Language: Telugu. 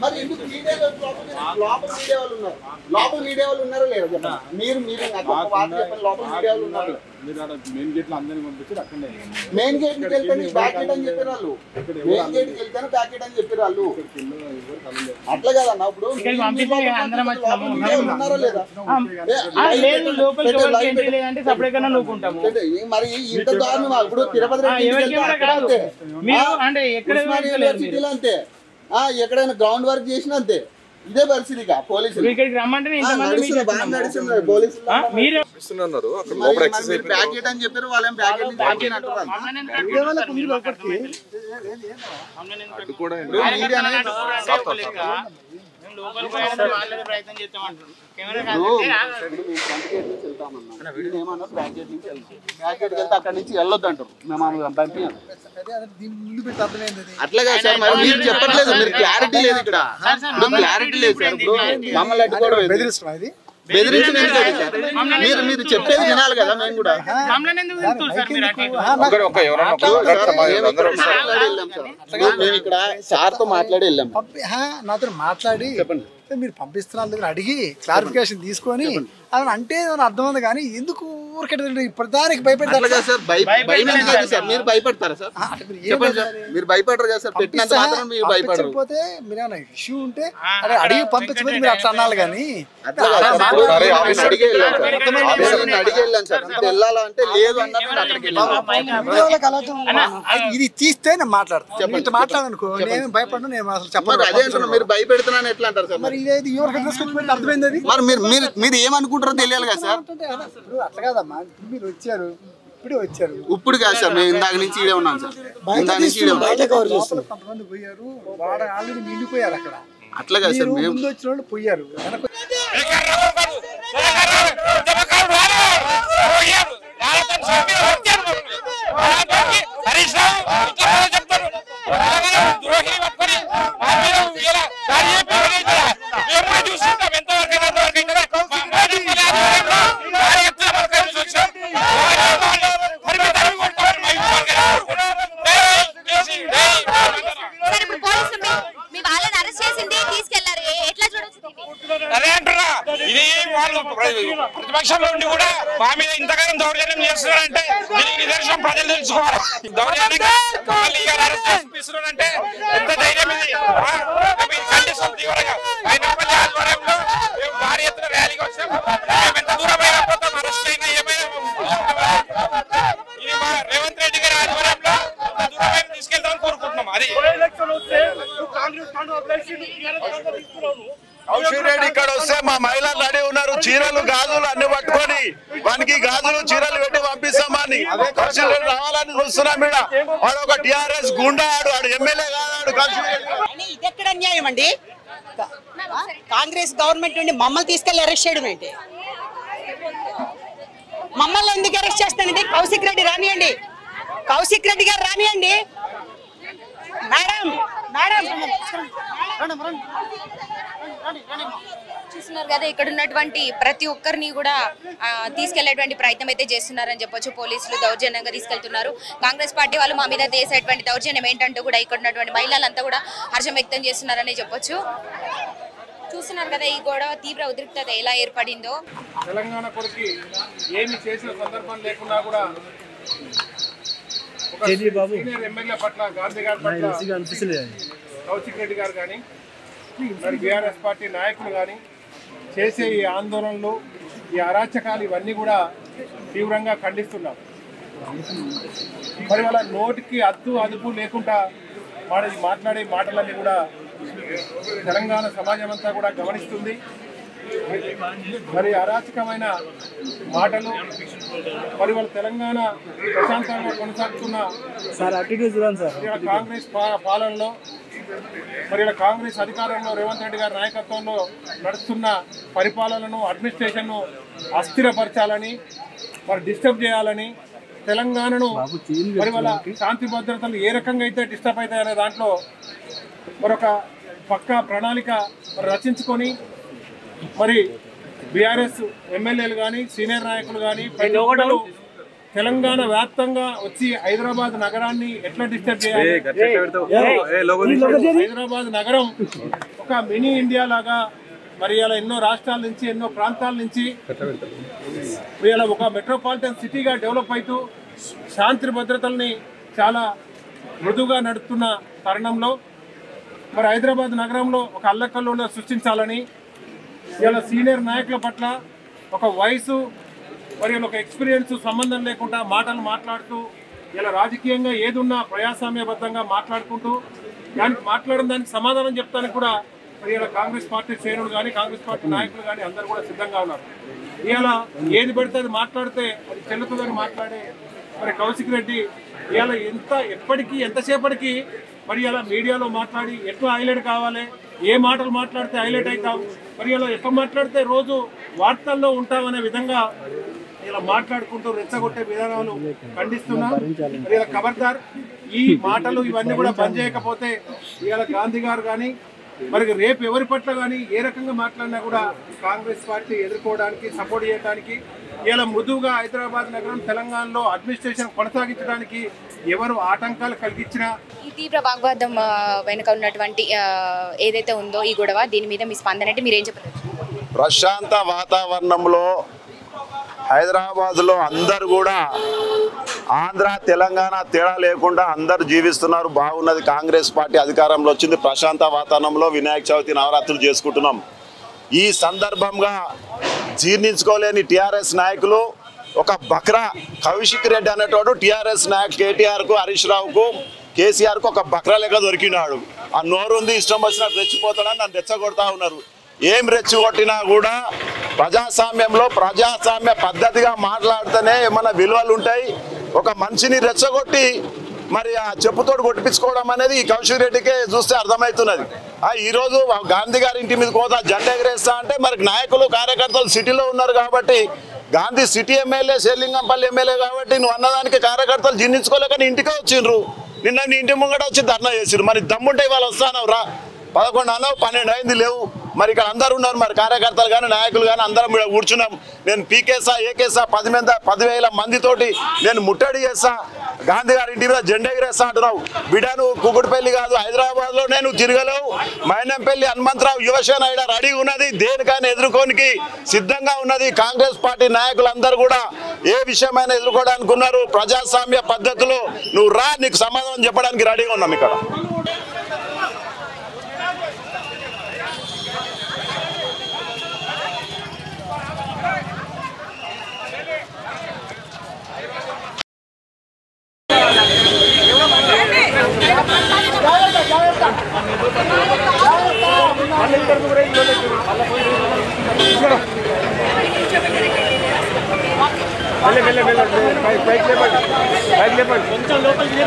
మరి ఎందుకు మీడియా లోపల మీడియా వాళ్ళు ఉన్నారు, లోపల మీడియా వాళ్ళు ఉన్నారో లేదో చెప్పండి. మీరు లోపల మీడియా వాళ్ళు ఉన్నారు. మెయిన్ గేట్ కి వెళ్తే బ్యాక్ గేట్ అని చెప్పారు వాళ్ళు. మెయిన్ గేట్ కి వెళ్తేనే బ్యాక్ గేట్ అని చెప్పారు వాళ్ళు. అట్లా కదన్నా ఇప్పుడు ఉన్నారో లేదా మరి ఇంత దారుణం. ఇప్పుడు తిరుపతి యూనివర్సిటీలో అంతే, ఎక్కడైనా గ్రౌండ్ వర్క్ చేసినా అంతే. ఇదే పరిస్థితి. పోలీసులు ప్యాకెట్ అని చెప్పారు, వాళ్ళేం ప్యాకెట్ అక్కడి నుంచి వెళ్ళొద్దు అంటారు. అట్లాగా సార్ మరి మీరు చెప్పట్లేదు, మీరు క్లారిటీ లేదు ఇక్కడ, క్లారిటీ లేదు సార్. ఇప్పుడు మమ్మల్ని అడ్డుకోవడం మీరు చెప్పేది వినాలి కదా. మేము కూడా మేము ఇక్కడ సార్ తో మాట్లాడి వెళ్ళాం. నాతో మాట్లాడి చెప్పండి, మీరు పంపిస్తున్నారు దగ్గర అడిగి క్లారిఫికేషన్ తీసుకొని అని అంటే అర్థం ఉంది. కానీ ఎందుకు ఊరికే ప్రధానికి భయపెడతారు సార్? మీరు భయపడతారా సార్? మీరు భయపడరు కదా సార్? పెట్టినంత మాత్రం మీరు భయపడరు. మీరేమైనా ఇష్యూ ఉంటే అదే అడిగి పంపించబోతే మీరు అట్లా అనాలి. కానీ అడిగి వెళ్ళాను సార్. వెళ్ళాలంటే లేదు అన్నప్పుడు అక్కడికి ఇది తీస్తే నేను మాట్లాడతాను. మాట్లాడనుకో నేను భయపడను, నేను అసలు చెప్పాలి. అదే మీరు భయపెడుతున్నాను ఎట్లా అంటారు సార్? మరి ఇది అర్థమైంది. అది మరి మీరు ఏమనుకుంటారో తెలియాలి కదా సార్? అట్లా కాదమ్మా, మీరు వచ్చారు, ఇప్పుడే వచ్చారు. ఇప్పుడు కాదు సార్, మేము ఇందాక నుంచి ఇడే ఉన్నాం సార్. ఇందాక నుంచి కొంతమంది పోయారు, వాడ ఆల్రెడీ నిండిపోయారు అక్కడ. అట్లా కాదు సార్, మేము ముందు వచ్చిన వాళ్ళు పోయారు. ప్రతిపక్షంలో ఉండి కూడా మా మీద ఇంతకాలం దౌర్జన్యం చేస్తున్నారంటే దీనికి నిదర్శనం ప్రజలు తెలుసుకోవాలి. దౌర్జన్యంగా ఎంత ధైర్యం ఖండిస్తాం తీవ్రంగా. అయినప్పటి ఆధ్వర్యంలో మేము భారీ ఎత్తున ర్యాలీకి వచ్చాం. మేము ఎంత దూరమైన పోతాం, అరెస్ట్ అయినా ఏమైనా ఇది మా రేవంత్ రెడ్డి గారి ఆధ్వర్యంలో ఎంత దూరమైన తీసుకెళ్తామని కోరుకుంటున్నాం. అది కౌశిరెడ్డి ఇక్కడ వస్తే మా మహిళలు రెడీ ఉన్నారు, చీరలు గాజులు అన్ని పట్టుకొని వానికి గాజులు చీరలు పెట్టి పంపిస్తామని. కౌశిరెడ్డి రావాలని చూస్తున్నాం. మీద వాడు ఒక టిఆర్ఎస్ గుండా, ఆడు ఎమ్మెల్యే కాదాడు కౌశిరెడ్డి. ఇది ఎక్కడ అన్యాయం అండి? కాంగ్రెస్ గవర్నమెంట్ నుండి మమ్మల్ని తీసుకెళ్లి అరెస్ట్ చేయడం ఏంటి? మమ్మల్ని ఎందుకు అరెస్ట్ చేస్తానండి? కౌశిక్ రెడ్డి రానియండి, కౌశిక్ రెడ్డి గారు రానియండి. మేడం చూస్తున్నారు కదా, ఇక్కడ ఉన్నటువంటి ప్రతి ఒక్కరిని కూడా తీసుకెళ్లేటువంటి ప్రయత్నం అయితే చేస్తున్నారని చెప్పొచ్చు. పోలీసులు దౌర్జన్యంగా తీసుకెళ్తున్నారు. కాంగ్రెస్ పార్టీ వాళ్ళు మా మీద చేసేటువంటి దౌర్జన్యం ఏంటంటూ కూడా ఇక్కడ ఉన్నటువంటి మహిళలంతా కూడా హర్షం వ్యక్తం చేస్తున్నారని చెప్పొచ్చు. చూస్తున్నారు కదా ఈ గొడవ తీవ్ర ఉద్రిక్తత ఎలా ఏర్పడిందో. తెలంగాణ కొరికి ఏమి చేసిన సందర్భం లేకున్నా కూడా సీనియర్ ఎమ్మెల్యే పట్ల, గాంధీ గారి పట్ల, కౌశిక్ రెడ్డి గారు కానీ మరి బీఆర్ఎస్ పార్టీ నాయకులు కానీ చేసే ఈ ఆందోళనలు, ఈ అరాచకాలు ఇవన్నీ కూడా తీవ్రంగా ఖండిస్తున్నాం. మరి వాళ్ళ నోటికి అదుపు లేకుండా మాట్లాడే మాటలన్నీ కూడా తెలంగాణ సమాజం అంతా కూడా గమనిస్తుంది. మరి అరాచకమైన మాటలు, మరి వాళ్ళ తెలంగాణ ప్రశాంతంగా కొనసాగుతున్న కాంగ్రెస్ పాలనలో, మరి కాంగ్రెస్ అధికారంలో రేవంత్ రెడ్డి గారి నాయకత్వంలో నడుస్తున్న పరిపాలనను, అడ్మినిస్ట్రేషన్ను అస్థిరపరచాలని, మరి డిస్టర్బ్ చేయాలని, తెలంగాణను మరి వాళ్ళ శాంతి భద్రతలు ఏ రకంగా అయితే డిస్టర్బ్ అవుతాయనే దాంట్లో మరొక పక్కా ప్రణాళిక రచించుకొని మరి బీఆర్ఎస్ ఎమ్మెల్యేలు కానీ, సీనియర్ నాయకులు కానీ ప్రతి ఒక్కరు తెలంగాణ వ్యాప్తంగా వచ్చి హైదరాబాద్ నగరాన్ని ఎట్లా డిస్టర్బ్ చేయాలి, హైదరాబాద్ నగరం ఒక మినీ ఇండియా లాగా మరి ఇలా ఎన్నో రాష్ట్రాల నుంచి ఎన్నో ప్రాంతాల నుంచి ఇలా ఒక మెట్రోపాలిటన్ సిటీగా డెవలప్ అవుతూ శాంతి భద్రతల్ని చాలా మృదువుగా నడుపుతున్న తరుణంలో మరి హైదరాబాద్ నగరంలో ఒక అల్లకల్లోలో సృష్టించాలని ఇలా సీనియర్ నాయకుల పట్ల ఒక వయసు మరి ఒక ఎక్స్పీరియన్స్ సంబంధం లేకుండా మాటలు మాట్లాడుతూ ఇలా రాజకీయంగా ఏదున్నా ప్రజాస్వామ్యబద్ధంగా మాట్లాడుకుంటూ మాట్లాడిన దానికి సమాధానం చెప్తానికి కూడా మరి ఇలా కాంగ్రెస్ పార్టీ శ్రేణులు కానీ కాంగ్రెస్ పార్టీ నాయకులు కానీ అందరూ కూడా సిద్ధంగా ఉన్నారు. ఇలా ఏది పడితే అది మాట్లాడితే అది చెల్లుతుందని మాట్లాడే మరి కౌశిక్ రెడ్డి ఇలా ఎప్పటికీ ఎంతసేపటికి మరి ఇలా మీడియాలో మాట్లాడి ఎక్కువ హైలైట్ కావాలి, ఏ మాటలు మాట్లాడితే హైలైట్ అవుతాం, మరి ఇలా ఎక్కువ మాట్లాడితే రోజు వార్తల్లో ఉంటామనే విధంగా ఇలా మాట్లాడుకుంటూ రెచ్చగొట్టే విధానాలు ఖండిస్తున్నా. మరి ఇలా ఖబర్దార్ ఈ మాటలు ఇవన్నీ కూడా బంద్ చేయకపోతే ఇలా గాంధీ గారు కానీ మరి రేపు ఎవరి పట్ల కానీ ఏ రకంగా మాట్లాడినా కూడా కాంగ్రెస్ పార్టీ ఎదుర్కోవడానికి సపోర్ట్ చేయడానికి ఇలా మృదువుగా హైదరాబాద్ నగరం తెలంగాణలో అడ్మినిస్ట్రేషన్ కొనసాగించడానికి ఎవరు ఆటంకాలు కలిగించినా ఈ తీవ్ర వాగ్వాదం వెనుక ఉన్నటువంటి ఏదైతే ఉందో ఈ గొడవ దీని మీద మీ స్పందన అంటే మీరేం చెప్పారు? ప్రశాంత వాతావరణంలో హైదరాబాద్లో అందరు కూడా ఆంధ్ర తెలంగాణ తేడా లేకుండా అందరు జీవిస్తున్నారు, బాగున్నది. కాంగ్రెస్ పార్టీ అధికారంలో వచ్చింది, ప్రశాంత వాతావరణంలో వినాయక చవితి నవరాత్రులు చేసుకుంటున్నాం. ఈ సందర్భంగా జీర్ణించుకోలేని టీఆర్ఎస్ నాయకులు ఒక బక్రా కౌశిక్ రెడ్డి అనేటోడు టీఆర్ఎస్ నాయకు కేటీఆర్కు హరీష్ రావుకు కేసీఆర్కు ఒక బక్రా లెక్క దొరికినాడు. ఆ నోరు ఉంది, ఇష్టం వచ్చినట్టు రెచ్చిపోతాడని నన్ను రెచ్చగొడతా ఉన్నారు. ఏం రెచ్చగొట్టినా కూడా ప్రజాస్వామ్యంలో ప్రజాస్వామ్య పద్ధతిగా మాట్లాడితేనే ఏమన్నా విలువలు ఉంటాయి. ఒక మనిషిని రెచ్చగొట్టి మరి ఆ చెప్పుతోడు కొట్టించుకోవడం అనేది ఈ కౌశిక్ రెడ్డికే చూస్తే అర్థమవుతున్నది. ఈరోజు గాంధీ గారి ఇంటి మీద కోత జెండా ఎగరేస్తా అంటే మరి నాయకులు కార్యకర్తలు సిటీలో ఉన్నారు కాబట్టి, Gandhi city MLA Serilingampally MLA కాబట్టి నువ్వు అన్నదానికి కార్యకర్తలు జీర్ణించుకోలేక ఇంటికే వచ్చిండ్రు. నిన్న నీ ఇంటి ముంగట వచ్చి ధర్నా చేసిరు. మరి దమ్ముంటే ఇవాళ వస్తానవు రా, 11 అన్నావు 12 అయింది లేవు. మరి ఇక్కడ అందరు ఉన్నారు, మరి కార్యకర్తలు కానీ నాయకులు కానీ అందరం ఇక్కడ కూర్చున్నాం. నేను పీకేసా ఏకేసా 10,000 మందితోటి నేను ముట్టడి చేస్తా, గాంధీ గారి ఇంటి మీద జెండా ఎగరేస్తా అంటున్నావు. బిడ్డను కుకుడుపల్లి కాదు హైదరాబాద్లో నేను తిరగలేవు. మైనంపల్లి హనుమంతరావు యువసేన ఇక్కడ రెడీ ఉన్నది, దేనికైనా ఎదుర్కోనికి సిద్ధంగా ఉన్నది. కాంగ్రెస్ పార్టీ నాయకులందరూ కూడా ఏ విషయమైనా ఎదుర్కోవడానికి ఉన్నారు. ప్రజాస్వామ్య పద్ధతిలో నువ్వు రా, నీకు సమాధానం చెప్పడానికి రెడీగా ఉన్నాం ఇక్కడ. కొంచెం లోపలికి